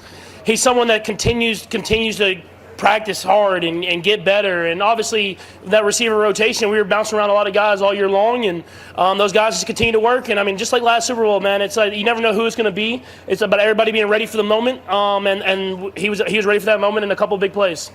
someone that continues to practice hard and get better. And obviously, that receiver rotation, we were bouncing around a lot of guys all year long, and those guys just continue to work. And just like last Super Bowl, man, it's like you never know who it's going to be. It's about everybody being ready for the moment, and he was ready for that moment in a couple of big plays.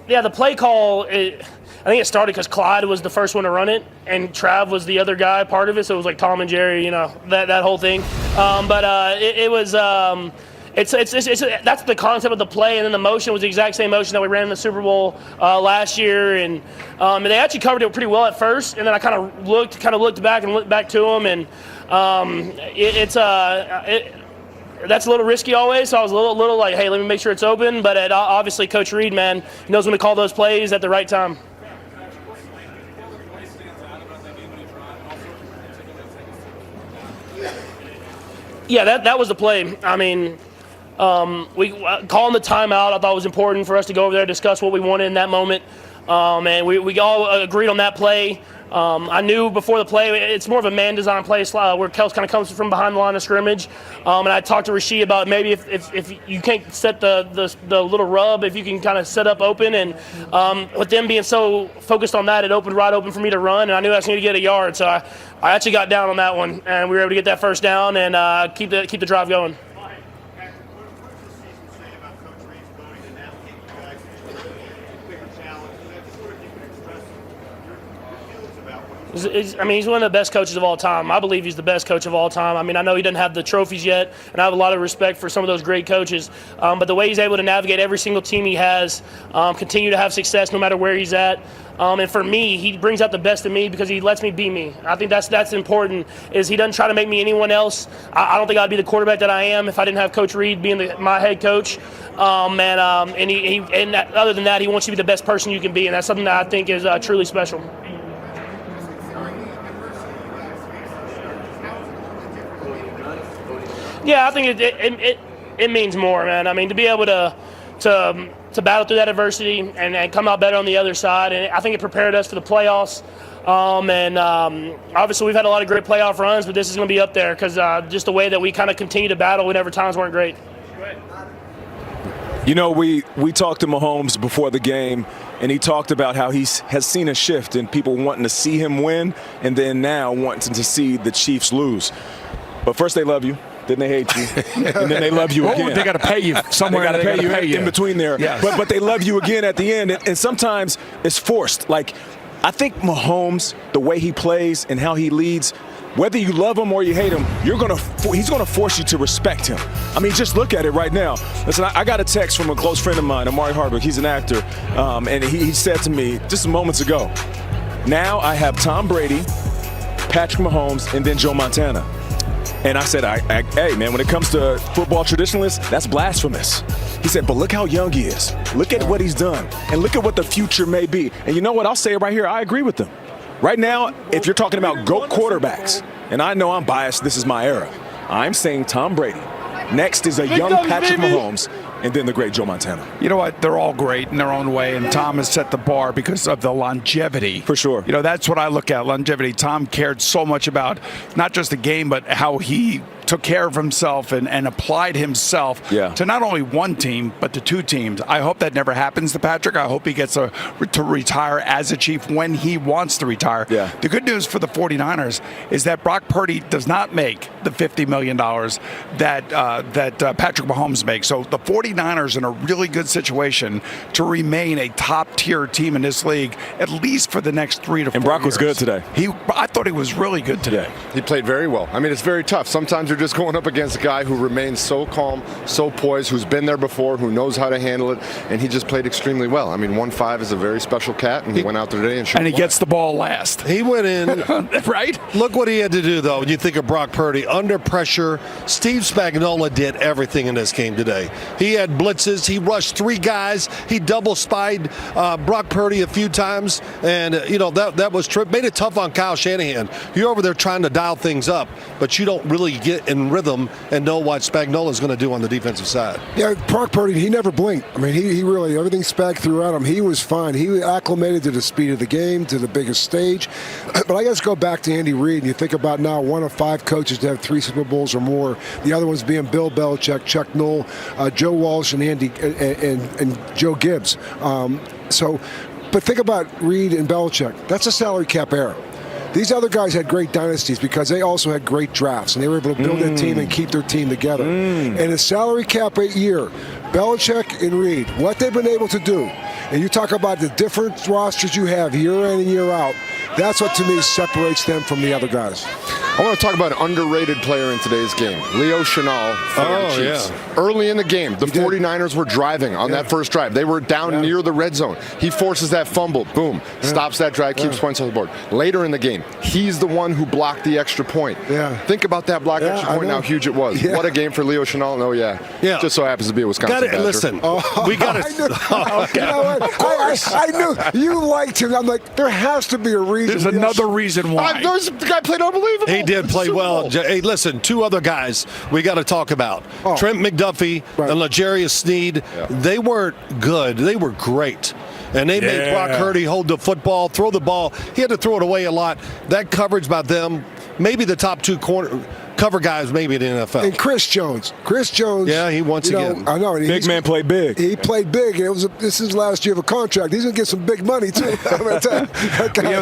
Yeah, the play call, I think it started because Clyde was the first one to run it, and Trav was the other guy part of it, so it was like Tom and Jerry, that whole thing. It was that's the concept of the play, and then the motion was the exact same motion that we ran in the Super Bowl last year, and they actually covered it pretty well at first, and then I kind of looked back and looked back to them, and that's a little risky always, so I was a little like, hey, let me make sure it's open. But obviously, Coach Reed, man, he knows when to call those plays at the right time. Yeah, that was the play. We calling the timeout, I thought was important for us to go over there and discuss what we wanted in that moment. And we all agreed on that play. I knew before the play, it's more of a man-design play where Kels kind of comes from behind the line of scrimmage. And I talked to Rasheed about maybe if you can't set the little rub, if you can kind of set up open. And with them being so focused on that, it opened right open for me to run. And I knew I was going to get a yard. So I actually got down on that one. And we were able to get that first down and keep the drive going. He's one of the best coaches of all time. I believe he's the best coach of all time. I mean, I know he doesn't have the trophies yet, and I have a lot of respect for some of those great coaches. But the way he's able to navigate every single team he has, continue to have success no matter where he's at. And for me, he brings out the best in me because he lets me be me. I think that's important. Is he doesn't try to make me anyone else. I don't think I'd be the quarterback that I am if I didn't have Coach Reid being my head coach. And other than that, he wants you to be the best person you can be, and that's something that I think is truly special. Yeah, I think it means more, man. I mean, to be able to battle through that adversity and come out better on the other side, and I think it prepared us for the playoffs. Obviously, we've had a lot of great playoff runs, but this is going to be up there because just the way that we kind of continue to battle whenever times weren't great. You know, we talked to Mahomes before the game, and he talked about how he has seen a shift in people wanting to see him win and then now wanting to see the Chiefs lose. But first they love you. Then they hate you, and then they love you again. They got to pay you somewhere. They got to pay you in between there. Yes. But they love you again at the end, and sometimes it's forced. Like, I think Mahomes, the way he plays and how he leads, whether you love him or you hate him, he's gonna force you to respect him. I mean, just look at it right now. Listen, I got a text from a close friend of mine, Amari Hardwick. He's an actor, and he said to me just moments ago, now I have Tom Brady, Patrick Mahomes, and then Joe Montana. And I said, hey, man, when it comes to football traditionalists, that's blasphemous. He said, but look how young he is. Look at what he's done. And look at what the future may be. And you know what? I'll say it right here. I agree with him. Right now, if you're talking about GOAT quarterbacks, and I know I'm biased, this is my era, I'm saying Tom Brady. Next is a young Patrick Mahomes, and then the great Joe Montana. You know what? They're all great in their own way, and Tom has set the bar because of the longevity. For sure. You know, that's what I look at, longevity. Tom cared so much about not just the game, but how he took care of himself and applied himself to not only one team, but to two teams. I hope that never happens to Patrick. I hope he gets to retire as a Chief when he wants to retire. Yeah. The good news for the 49ers is that Brock Purdy does not make the $50 million that Patrick Mahomes makes. So the 49ers are in a really good situation to remain a top-tier team in this league, at least for the next 3 to 4 years. And Brock was good today. I thought he was really good today. Yeah, he played very well. I mean, it's very tough. Sometimes you're just going up against a guy who remains so calm, so poised, who's been there before, who knows how to handle it, and he just played extremely well. I mean, 1-5 is a very special cat, and he went out there today and shot. And he gets the ball last. He went in. Right? Look what he had to do, though, when you think of Brock Purdy. Under pressure, Steve Spagnuolo did everything in this game today. He had blitzes. He rushed 3 guys. He double-spied Brock Purdy a few times, and, that was made it tough on Kyle Shanahan. You're over there trying to dial things up, but you don't really get in rhythm and know what Spagnuolo is going to do on the defensive side. Yeah, Brock Purdy, he never blinked. I mean, he really, everything Spag threw at him, he was fine. He acclimated to the speed of the game, to the biggest stage. But I guess go back to Andy Reid, and you think about now 1 of 5 coaches to have 3 Super Bowls or more. The other ones being Bill Belichick, Chuck Noll, Joe Walsh, and and Joe Gibbs. But think about Reid and Belichick. That's a salary cap era. These other guys had great dynasties because they also had great drafts, and they were able to build their team and keep their team together. And a salary cap year, Belichick and Reid, what they've been able to do, and you talk about the different rosters you have year in and year out, that's what to me separates them from the other guys. I want to talk about an underrated player in today's game, Leo Chenal for the Chiefs. Yeah. Early in the game, the 49ers were driving on that first drive. They were down near the red zone. He forces that fumble. Boom. Stops that drive, keeps points on the board. Later in the game, he's the one who blocked the extra point. Think about that blocked extra point and how huge it was. What a game for Leo Chenal. Oh, yeah. Just so happens to be a Wisconsin Badger. Listen, we got to... You know what? Of course. I knew you liked him. I'm like, there has to be a reason. There's another reason why. The guy played unbelievable. He did play well. Hey, listen, 2 other guys we got to talk about. Trent McDuffie and L'Jarius Sneed. They weren't good. They were great. And they made Brock Purdy hold the football, throw the ball. He had to throw it away a lot. That coverage by them, maybe the top 2 corner. cover guys maybe in the NFL. And Chris Jones. Yeah, he once again. I know. Big man played big. He played big. This is last year of a contract. He's going to get some big money, too.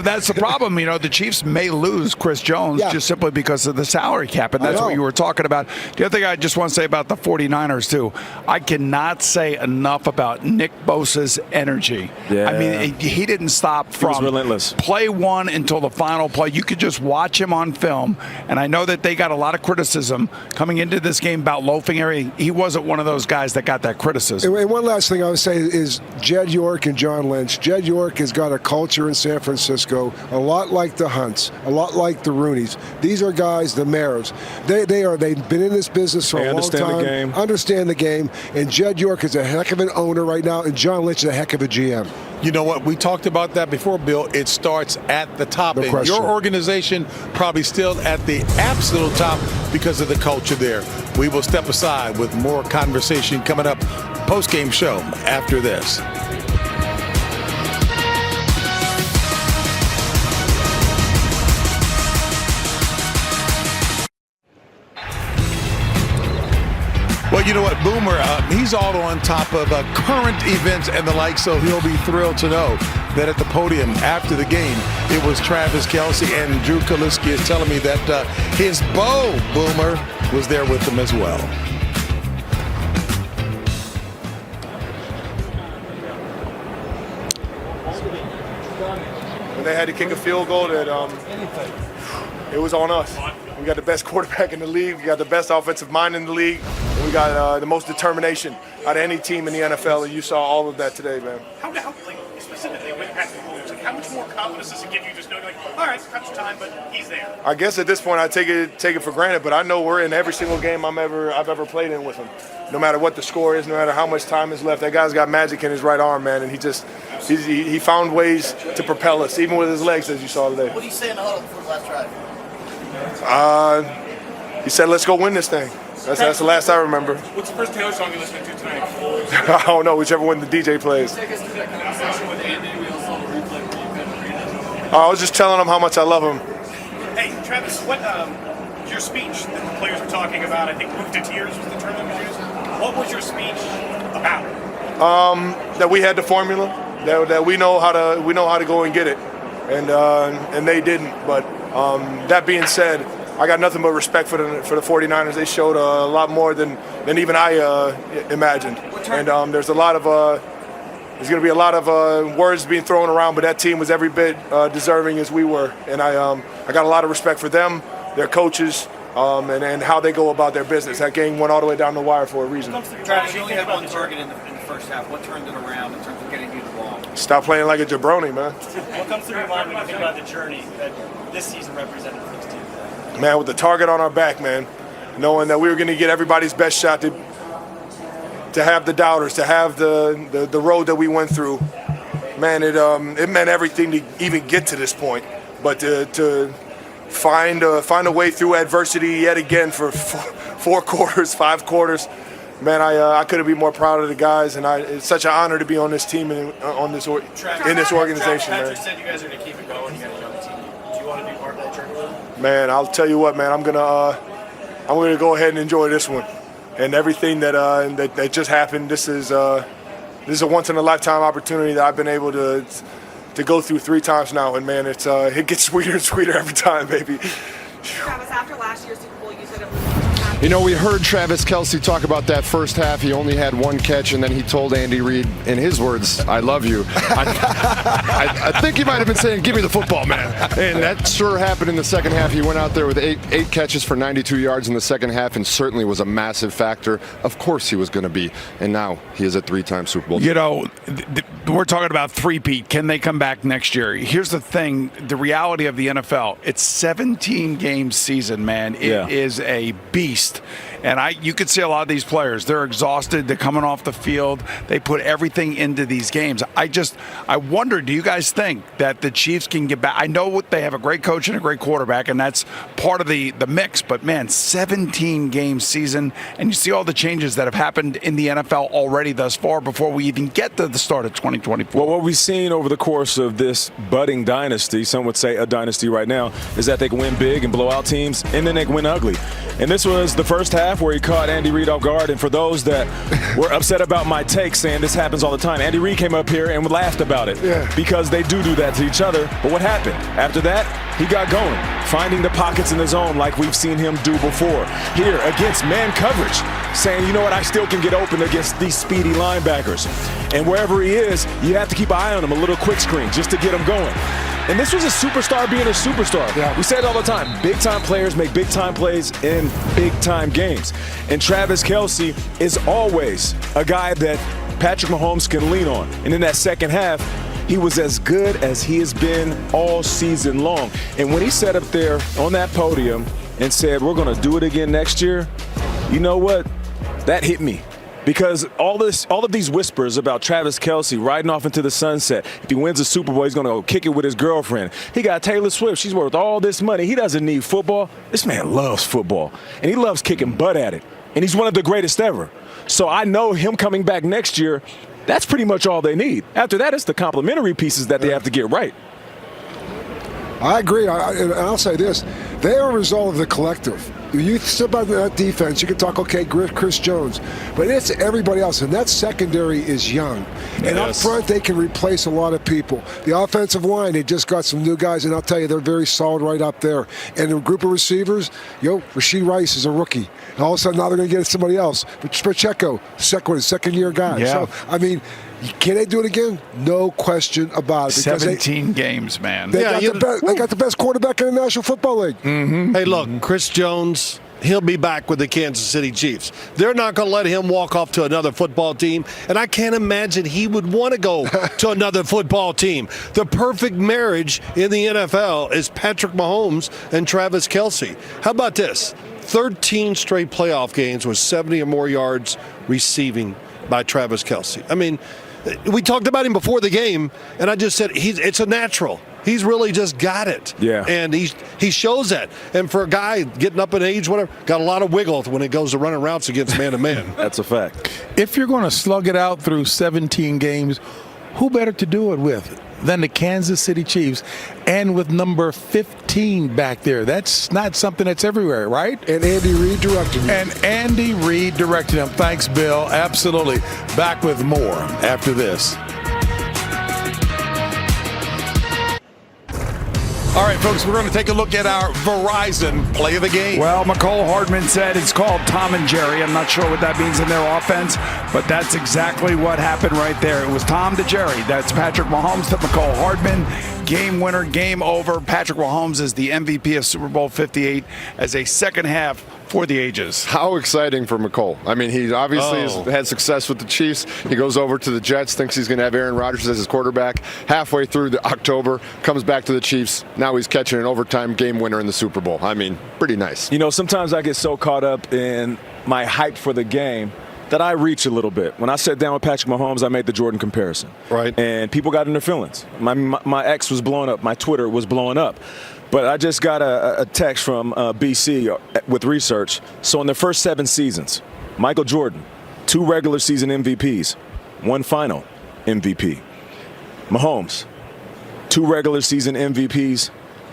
That's the problem. The Chiefs may lose Chris Jones just simply because of the salary cap, and that's what you were talking about. The other thing I just want to say about the 49ers, too, I cannot say enough about Nick Bosa's energy. Yeah. I mean, he didn't stop from relentless. Play one until the final play. You could just watch him on film, and I know that they got a lot of criticism coming into this game about loafing area. He wasn't one of those guys that got that criticism. And one last thing I would say is Jed York and John Lynch. Jed York has got a culture in San Francisco, a lot like the Hunts, a lot like the Rooneys. These are guys, the Maras. They've been in this business for a long time. Understand the game. And Jed York is a heck of an owner right now, and John Lynch is a heck of a GM. You know what? We talked about that before, Bill. It starts at the top. And your organization probably still at the absolute top because of the culture there. We will step aside with more conversation coming up post-game show after this. Well, you know what, Boomer, he's all on top of current events and the like, so he'll be thrilled to know that at the podium after the game, it was Travis Kelce, and Drew Kaliski is telling me that his beau, Boomer, was there with him as well. When they had to kick a field goal, that it was on us. We got the best quarterback in the league. We got the best offensive mind in the league. And we got the most determination out of any team in the NFL, and you saw all of that today, man. How specifically with Patrick Mahomes, how much more confidence does it give you just knowing, all right, it's crunch time, but he's there? I guess at this point I take it for granted, but I know we're in every single game I've ever played in with him. No matter what the score is, no matter how much time is left, that guy's got magic in his right arm, man, and he found ways to propel us, even with his legs, as you saw today. What did he say in the huddle before the last drive? He said, "Let's go win this thing." That's the last I remember. What's the first Taylor song you're listening to tonight? I don't know, whichever one the DJ plays. I was just telling him how much I love him. Hey, Travis, what your speech that the players were talking about, I think moved to tears was the term that was used. What was your speech about? That we had the formula, that we know how to go and get it, and they didn't. But that being said, I got nothing but respect for the 49ers. They showed a lot more than even I imagined. And there's going to be a lot of words being thrown around, but that team was every bit deserving as we were. And I got a lot of respect for them, their coaches, and how they go about their business. That game went all the way down the wire for a reason. Travis, you only had one target in the first half. What turned it around in terms of getting you the ball? Stop playing like a jabroni, man. What comes through your mind when you think about the journey that this season represented for this team? Man, with the target on our back, man, knowing that we were going to get everybody's best shot to have the doubters, to have the road that we went through, man, it meant everything to even get to this point. But to find a way through adversity yet again for 4 quarters, 5 quarters, man, I couldn't be more proud of the guys, and it's such an honor to be on this team and in this organization, man. Patrick said you guys are going to keep it going. You got a young team. Do you want to be part of that journey with them? Man, I'll tell you what, man, I'm gonna go ahead and enjoy this one, and everything that just happened. This is a once in a lifetime opportunity that I've been able to go through 3 times now, and man, it gets sweeter and sweeter every time, baby. Travis, after last year's Super Bowl, you said it was. We heard Travis Kelce talk about that first half. He only had 1 catch, and then he told Andy Reid, in his words, "I love you." I think he might have been saying, "Give me the football, man." And that sure happened in the second half. He went out there with eight catches for 92 yards in the second half, and certainly was a massive factor. Of course he was going to be. And now he is a 3-time Super Bowl. We're talking about three-peat. Can they come back next year? Here's the thing, the reality of the NFL, it's 17-game season, man. It is a beast. And you could see a lot of these players, they're exhausted. They're coming off the field. They put everything into these games. I wonder, do you guys think that the Chiefs can get back? I know they have a great coach and a great quarterback, and that's part of the mix. But, man, 17-game season, and you see all the changes that have happened in the NFL already thus far before we even get to the start of 2024. Well, what we've seen over the course of this budding dynasty, some would say a dynasty right now, is that they can win big and blow out teams, and then they can win ugly. And this was the first half where he caught Andy Reid off guard. And for those that were upset about my take saying this happens all the time, Andy Reid came up here and laughed about it because they do that to each other. But what happened? After that, he got going, finding the pockets in the zone like we've seen him do before. Here against man coverage, saying, you know what, I still can get open against these speedy linebackers. And wherever he is, you have to keep an eye on him, a little quick screen just to get him going. And this was a superstar being a superstar. We say it all the time. Big-time players make big-time plays in big-time games. And Travis Kelce is always a guy that Patrick Mahomes can lean on. And in that second half, he was as good as he has been all season long. And when he sat up there on that podium and said, we're going to do it again next year, you know what? That hit me. Because all of these whispers about Travis Kelce riding off into the sunset. If he wins the Super Bowl, he's going to go kick it with his girlfriend. He got Taylor Swift. She's worth all this money. He doesn't need football. This man loves football, and he loves kicking butt at it. And he's one of the greatest ever. So I know him coming back next year, that's pretty much all they need. After that, it's the complimentary pieces that they have to get right. I agree. And I'll say this. They are a result of the collective. You sit by that defense, you can talk, okay, Chris Jones, but it's everybody else, and that secondary is young. And up front, they can replace a lot of people. The offensive line, they just got some new guys, and I'll tell you, they're very solid right up there. And the group of receivers, Rashee Rice is a rookie. And all of a sudden, now they're going to get somebody else. But Pacheco, second-year guy. Yeah. So, I mean, can they do it again? No question about it. 17 games, man. They got the best quarterback in the National Football League. Mm-hmm. Hey, look, Chris Jones, he'll be back with the Kansas City Chiefs. They're not going to let him walk off to another football team, and I can't imagine he would want to go to another football team. The perfect marriage in the NFL is Patrick Mahomes and Travis Kelce. How about this? 13 straight playoff games with 70 or more yards receiving by Travis Kelce. I mean, we talked about him before the game, and I just said it's a natural. He's really just got it. Yeah. And he shows that. And for a guy getting up in age, whatever, got a lot of wiggle when it goes to running routes against man-to-man. That's a fact. If you're going to slug it out through 17 games, who better to do it with than the Kansas City Chiefs, and with number 15 back there? That's not something that's everywhere, right? And Andy Reid directed him. Thanks, Bill. Absolutely. Back with more after this. All right, folks, we're going to take a look at our Verizon play of the game. Well, McCole Hardman said it's called Tom and Jerry. I'm not sure what that means in their offense, but that's exactly what happened right there. It was Tom to Jerry. That's Patrick Mahomes to McCole Hardman. Game winner, game over. Patrick Mahomes is the MVP of Super Bowl 58 as a second half for the ages. How exciting for McCole. I mean, he obviously has had success with the Chiefs. He goes over to the Jets, thinks he's going to have Aaron Rodgers as his quarterback. Halfway through October, comes back to the Chiefs. Now he's catching an overtime game winner in the Super Bowl. I mean, pretty nice. You know, sometimes I get so caught up in my hype for the game that I reach a little bit. When I sat down with Patrick Mahomes, I made the Jordan comparison. Right. And people got in their feelings. My X was blowing up. My Twitter was blowing up. But I just got a text from BC with research. So in the first 7 seasons, Michael Jordan, 2 regular season MVPs, 1 final MVP. Mahomes, 2 regular season MVPs,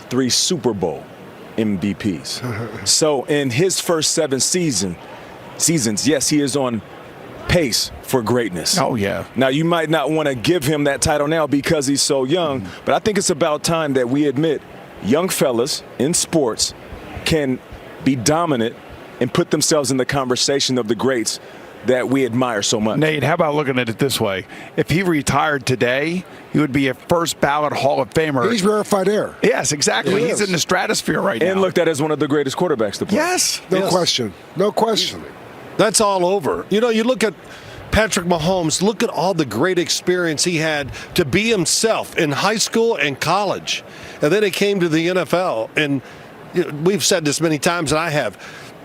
3 Super Bowl MVPs. So in his first 7 seasons, yes, he is on pace for greatness. Oh, yeah. Now, you might not want to give him that title now because he's so young, but I think it's about time that we admit young fellas in sports can be dominant and put themselves in the conversation of the greats that we admire so much. Nate, how about looking at it this way? If he retired today, he would be a first ballot Hall of Famer. He's rarefied air. Yes, exactly. He's in the stratosphere right now. And looked at as one of the greatest quarterbacks to play. Yes. No question. No question. That's all over. You know, you look at Patrick Mahomes, look at all the great experience he had to be himself in high school and college. And then he came to the NFL. And we've said this many times, and I have.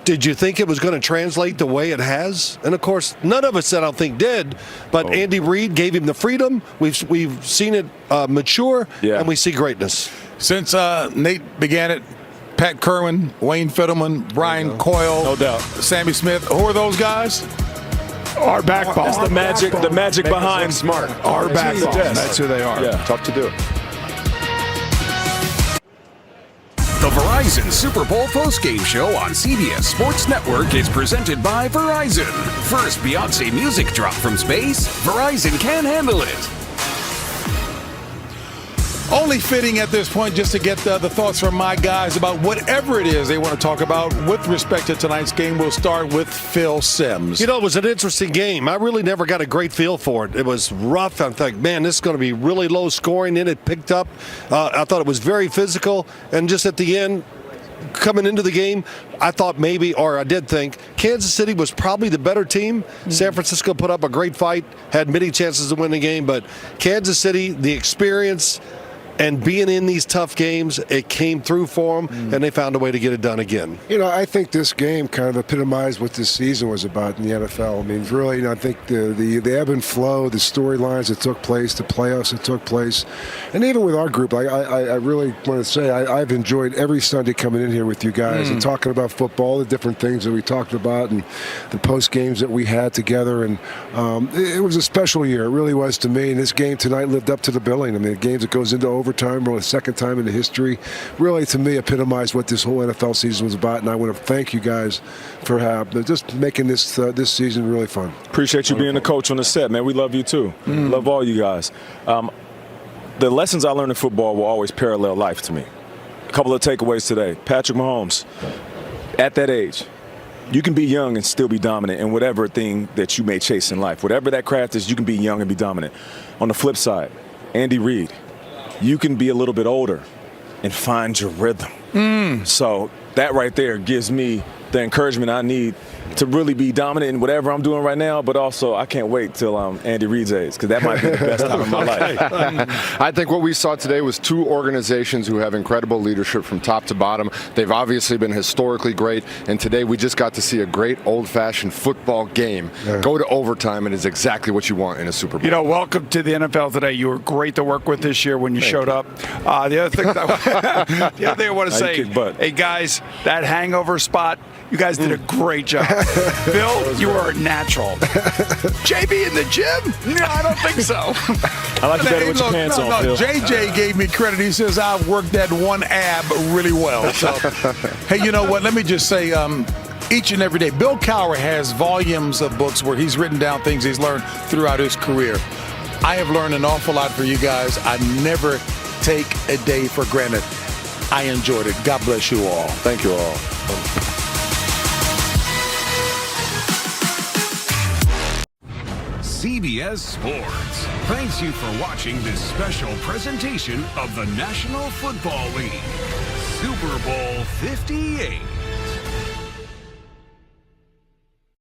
Did you think it was going to translate the way it has? And, of course, none of us, I don't think, did. But Andy Reid gave him the freedom. We've seen it mature, and we see greatness. Since Nate began it, Pat Kerwin, Wayne Fiddleman, Brian Coyle, no doubt, Sammy Smith. Who are those guys? Our backbone. That's the magic behind smart. Our backbone. That's who they are. Yeah. Tough to do. The Verizon Super Bowl postgame show on CBS Sports Network is presented by Verizon. First Beyonce music drop from space? Verizon can handle it. Only fitting at this point just to get the thoughts from my guys about whatever it is they want to talk about with respect to tonight's game. We'll start with Phil Simms. You know, it was an interesting game. I really never got a great feel for it. It was rough. I thought, man, this is going to be really low scoring. Then it picked up. I thought it was very physical. And just at the end, coming into the game, I thought maybe, or I did think, Kansas City was probably the better team. San Francisco put up a great fight, had many chances to win the game. But Kansas City, the experience and being in these tough games, it came through for them, and they found a way to get it done again. You know, I think this game kind of epitomized what this season was about in the NFL. I mean, really, I think the ebb and flow, the storylines that took place, the playoffs that took place, and even with our group, I really want to say I've enjoyed every Sunday coming in here with you guys and talking about football, the different things that we talked about, and the post games that we had together. And it was a special year. It really was to me. And this game tonight lived up to the billing. I mean, the games that goes into overtime, or the second time in the history, really to me epitomized what this whole NFL season was about. And I want to thank you guys for just making this this season really fun. Appreciate you being the coach on the set, man. We love you too. Love all you guys. The lessons I learned in football will always parallel life to me. A couple of takeaways today. Patrick Mahomes, at that age, you can be young and still be dominant in whatever thing that you may chase in life. Whatever that craft is, you can be young and be dominant. On the flip side, Andy Reid, you can be a little bit older and find your rhythm. So that right there gives me the encouragement I need to really be dominant in whatever I'm doing right now, but also I can't wait till I'm Andy Reid's age, because that might be the best time of my life. I think what we saw today was two organizations who have incredible leadership from top to bottom. They've obviously been historically great, and today we just got to see a great old-fashioned football game go to overtime, and it's exactly what you want in a Super Bowl. You know, welcome to the NFL today. You were great to work with this year when you showed up. The other thing I want to say, hey guys, that hangover spot, you guys did a great job. Bill, you are a natural. JB in the gym? No, I don't think so. I like you better with your pants on, Phil. JJ gave me credit. He says I've worked that one ab really well. So, hey, you know what? Let me just say, each and every day, Bill Cowher has volumes of books where he's written down things he's learned throughout his career. I have learned an awful lot for you guys. I never take a day for granted. I enjoyed it. God bless you all. Thank you all. CBS Sports thanks you for watching this special presentation of the National Football League, Super Bowl 58.